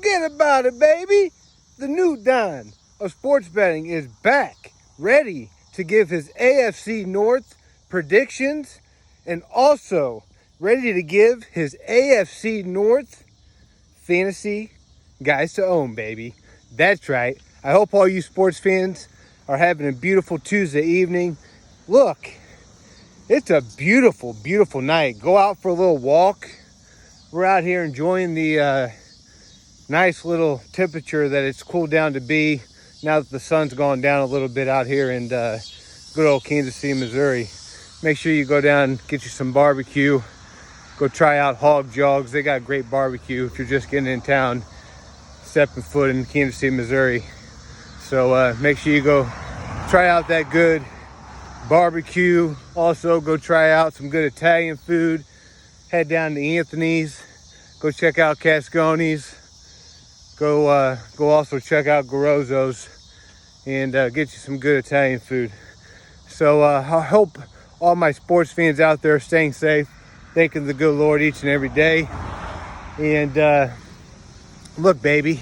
Forget about it, baby. The new Don of sports betting is back, ready to give his AFC North predictions and also ready to give his AFC North fantasy guys to own, baby. That's right. I hope all you sports fans are having a beautiful Tuesday evening. Look, it's a beautiful, beautiful night. Go out for a little walk. We're out here enjoying the nice little temperature that it's cooled down to be now that the sun's gone down a little bit out here in good old Kansas City, Missouri. Make sure you go down, get you some barbecue. Go try out Hog Jogs. They got great barbecue if you're just getting in town, stepping foot in Kansas City, Missouri. So make sure you go try out that good barbecue. Also go try out some good Italian food. Head down to Anthony's. Go check out Cascone's. Go also check out Garozzo's and get you some good Italian food. So I hope all my sports fans out there are staying safe, thanking the good Lord each and every day. And look, baby,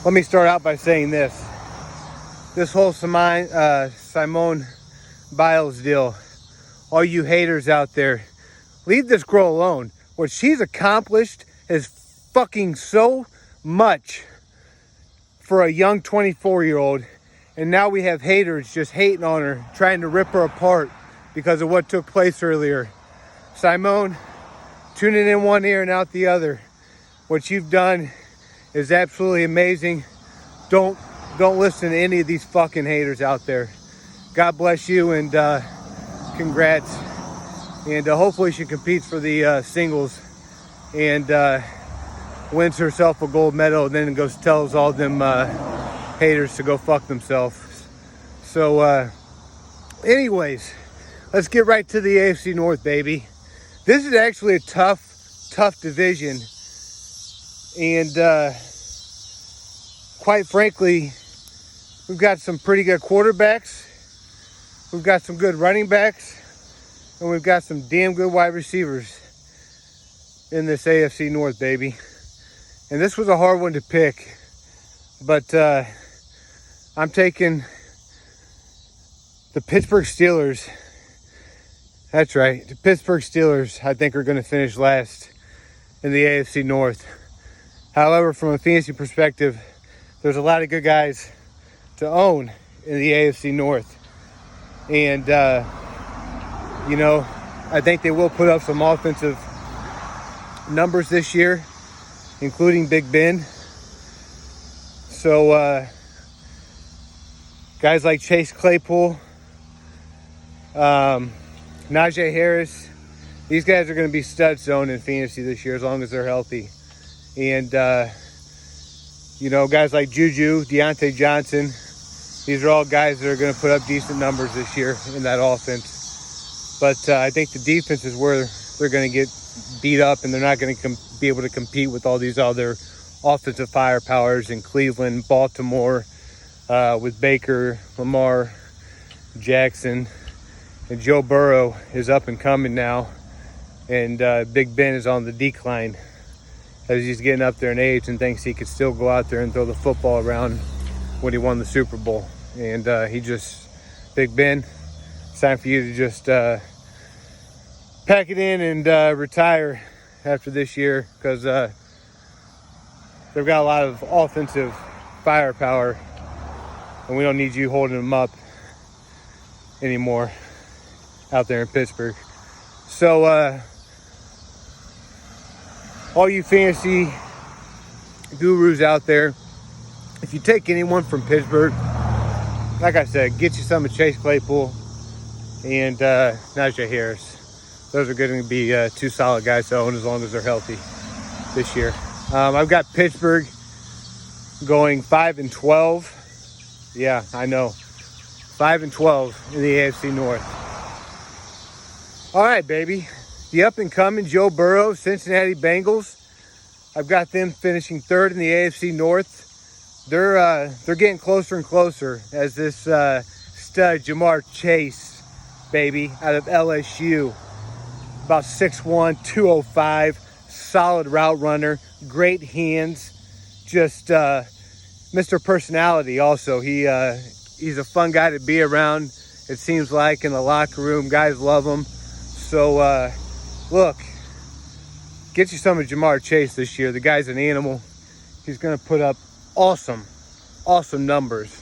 let me start out by saying this. This whole Simone Biles deal, all you haters out there, leave this girl alone. What she's accomplished is fucking so much for a young 24-year-old, and now we have haters just hating on her, trying to rip her apart because of what took place earlier. Simone, tuning in one ear and out the other. What you've done is absolutely amazing. Don't listen to any of these fucking haters out there. God bless you, and congrats. And hopefully she competes for the singles and wins herself a gold medal, and then goes tells all them haters to go fuck themselves. So anyways, let's get right to the AFC North, baby. This is actually a tough division, and quite frankly, we've got some pretty good quarterbacks, we've got some good running backs, and we've got some damn good wide receivers in this AFC North, baby. And this was a hard one to pick, but I'm taking the Pittsburgh Steelers. That's right, the Pittsburgh Steelers, I think, are going to finish last in the AFC North. However, from a fantasy perspective, there's a lot of good guys to own in the AFC North. And, I think they will put up some offensive numbers this year, including Big Ben. So guys like Chase Claypool, Najee Harris, these guys are going to be stud zone in fantasy this year as long as they're healthy. And guys like Juju, Deontay Johnson, these are all guys that are going to put up decent numbers this year in that offense. But I think the defense is where they're going to get beat up, and they're not going to be able to compete with all these other offensive firepowers in Cleveland, Baltimore, with Baker, Lamar, Jackson, and Joe Burrow is up and coming now, and Big Ben is on the decline as he's getting up there in age and thinks he could still go out there and throw the football around when he won the Super Bowl. And Big Ben, it's time for you to just pack it in and retire after this year, because they've got a lot of offensive firepower, and we don't need you holding them up anymore out there in Pittsburgh. So all you fantasy gurus out there, if you take anyone from Pittsburgh, like I said, get you some of Chase Claypool and Najee Harris. Those are going to be two solid guys to own as long as they're healthy this year. I've got Pittsburgh going 5-12. Yeah, I know. 5-12 in the AFC North. All right, baby. The up-and-coming Joe Burrow, Cincinnati Bengals. I've got them finishing third in the AFC North. They're getting closer and closer as this stud Jamar Chase, baby, out of LSU. About 6'1", 205, solid route runner, great hands, just Mr. Personality also. He's a fun guy to be around, it seems like, in the locker room. Guys love him. So, look, get you some of Jamar Chase this year. The guy's an animal. He's going to put up awesome numbers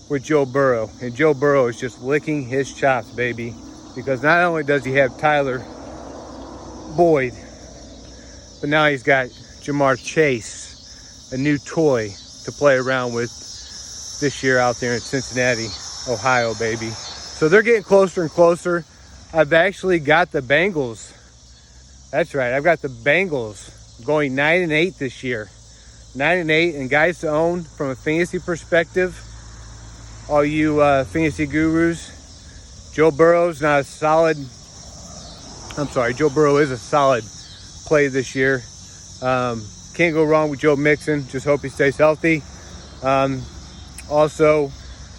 with Joe Burrow. And Joe Burrow is just licking his chops, baby. Because not only does he have Tyler Boyd, but now he's got Jamar Chase, a new toy to play around with this year out there in Cincinnati, Ohio, baby. So they're getting closer and closer. I've actually got the Bengals. That's right, I've got the Bengals going 9-8 this year. 9-8, and guys to own from a fantasy perspective, all you fantasy gurus, Joe Burrow is a solid play this year. Can't go wrong with Joe Mixon. Just hope he stays healthy. Also,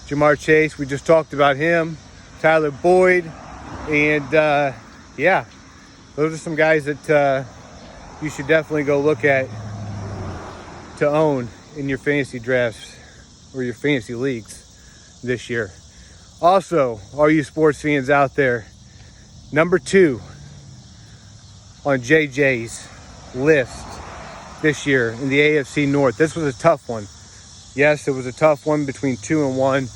Jamar Chase, we just talked about him. Tyler Boyd. And, yeah, those are some guys that you should definitely go look at to own in your fantasy drafts or your fantasy leagues this year. Also, all you sports fans out there, number 2 on JJ's list this year in the AFC North. This was a tough one. Yes, it was a tough one between 2 and 1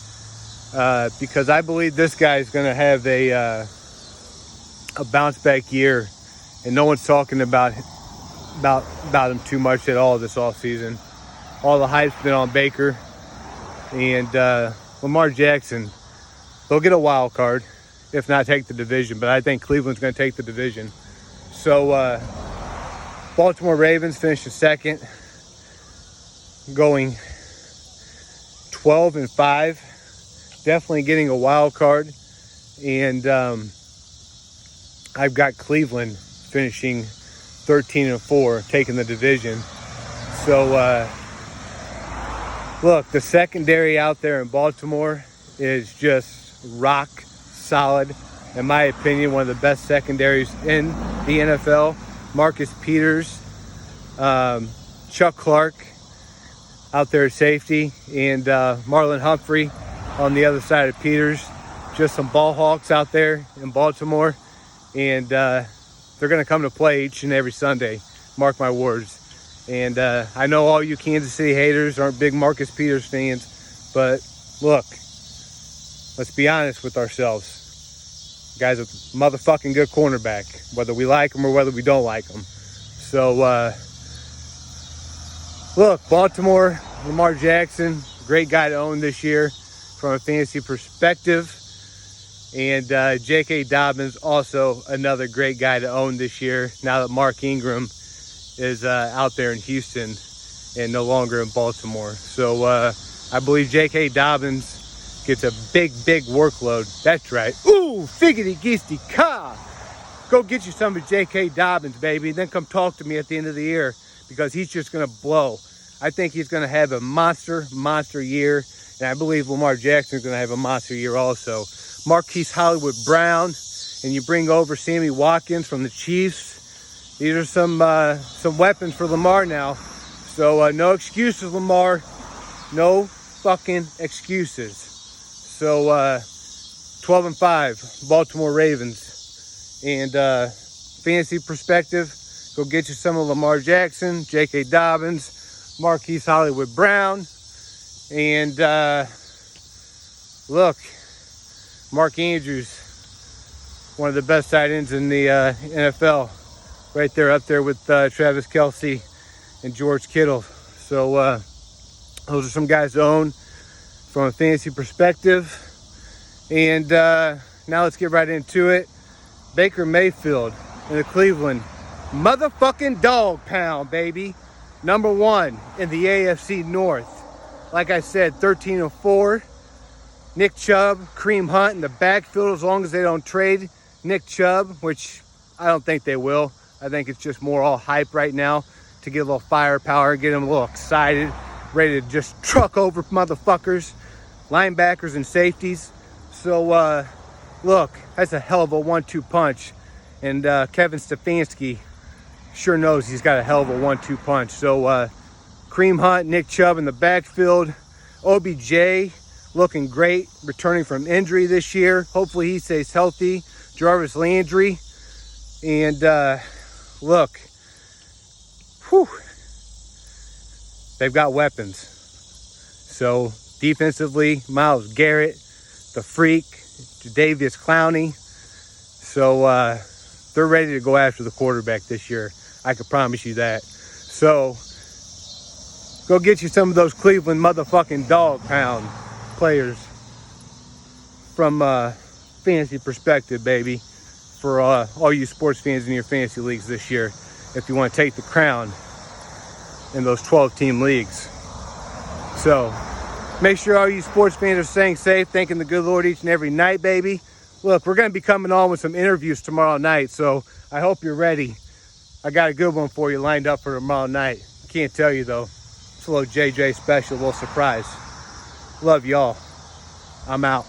because I believe this guy is going to have a bounce back year, and no one's talking about him too much at all this offseason. All the hype's been on Baker and Lamar Jackson. They'll get a wild card, if not take the division, but I think Cleveland's going to take the division. So Baltimore Ravens finished second, going 12-5, definitely getting a wild card. And I've got Cleveland finishing 13-4, taking the division. So, look, the secondary out there in Baltimore is just rock solid. In my opinion, one of the best secondaries in the NFL. Marcus Peters, Chuck Clark out there at safety, and Marlon Humphrey on the other side of Peters. Just some ball hawks out there in Baltimore. And they're going to come to play each and every Sunday. Mark my words. And I know all you Kansas City haters aren't big Marcus Peters fans. But look, let's be honest with ourselves. The guy's a motherfucking good cornerback, whether we like him or whether we don't like him. So, look, Baltimore, Lamar Jackson, great guy to own this year from a fantasy perspective. And J.K. Dobbins, also another great guy to own this year now that Mark Ingram is out there in Houston and no longer in Baltimore. So I believe J.K. Dobbins gets a big workload. That's right. Ooh, figgity geesty ka. Go get you some of J.K. Dobbins, baby. Then come talk to me at the end of the year because he's just going to blow. I think he's going to have a monster year. And I believe Lamar Jackson is going to have a monster year also. Marquise Hollywood Brown, and you bring over Sammy Watkins from the Chiefs. These are some weapons for Lamar now. So no excuses, Lamar. No fucking excuses. So 12-5, Baltimore Ravens. And fantasy perspective, go get you some of Lamar Jackson, J.K. Dobbins, Marquise Hollywood Brown. And look, Mark Andrews, one of the best tight ends in the NFL, right there up there with Travis Kelce and George Kittle. So those are some guys to own from a fantasy perspective. And now let's get right into it. Baker Mayfield in the Cleveland motherfucking dog pound, baby. Number 1 in the AFC North. Like I said, 13-4. Nick Chubb, Kareem Hunt in the backfield as long as they don't trade Nick Chubb, which I don't think they will. I think it's just more all hype right now to get a little firepower, get them a little excited, ready to just truck over motherfuckers, linebackers and safeties. So, look, that's a hell of a 1-2 punch. And Kevin Stefanski sure knows he's got a hell of a 1-2 punch. So Kareem Hunt, Nick Chubb in the backfield. OBJ looking great, returning from injury this year. Hopefully he stays healthy. Jarvis Landry. And look, whew, they've got weapons. So defensively, Myles Garrett, the Freak, Jadeveon Clowney. So they're ready to go after the quarterback this year. I can promise you that. So go get you some of those Cleveland motherfucking dog pound players from fantasy perspective, baby, for all you sports fans in your fantasy leagues this year, if you want to take the crown in those 12-team leagues. So make sure all you sports fans are staying safe, thanking the good Lord each and every night, baby. Look, we're going to be coming on with some interviews tomorrow night, so I hope you're ready. I got a good one for you lined up for tomorrow night. Can't tell you, though. It's a little JJ special, a little surprise. Love y'all. I'm out.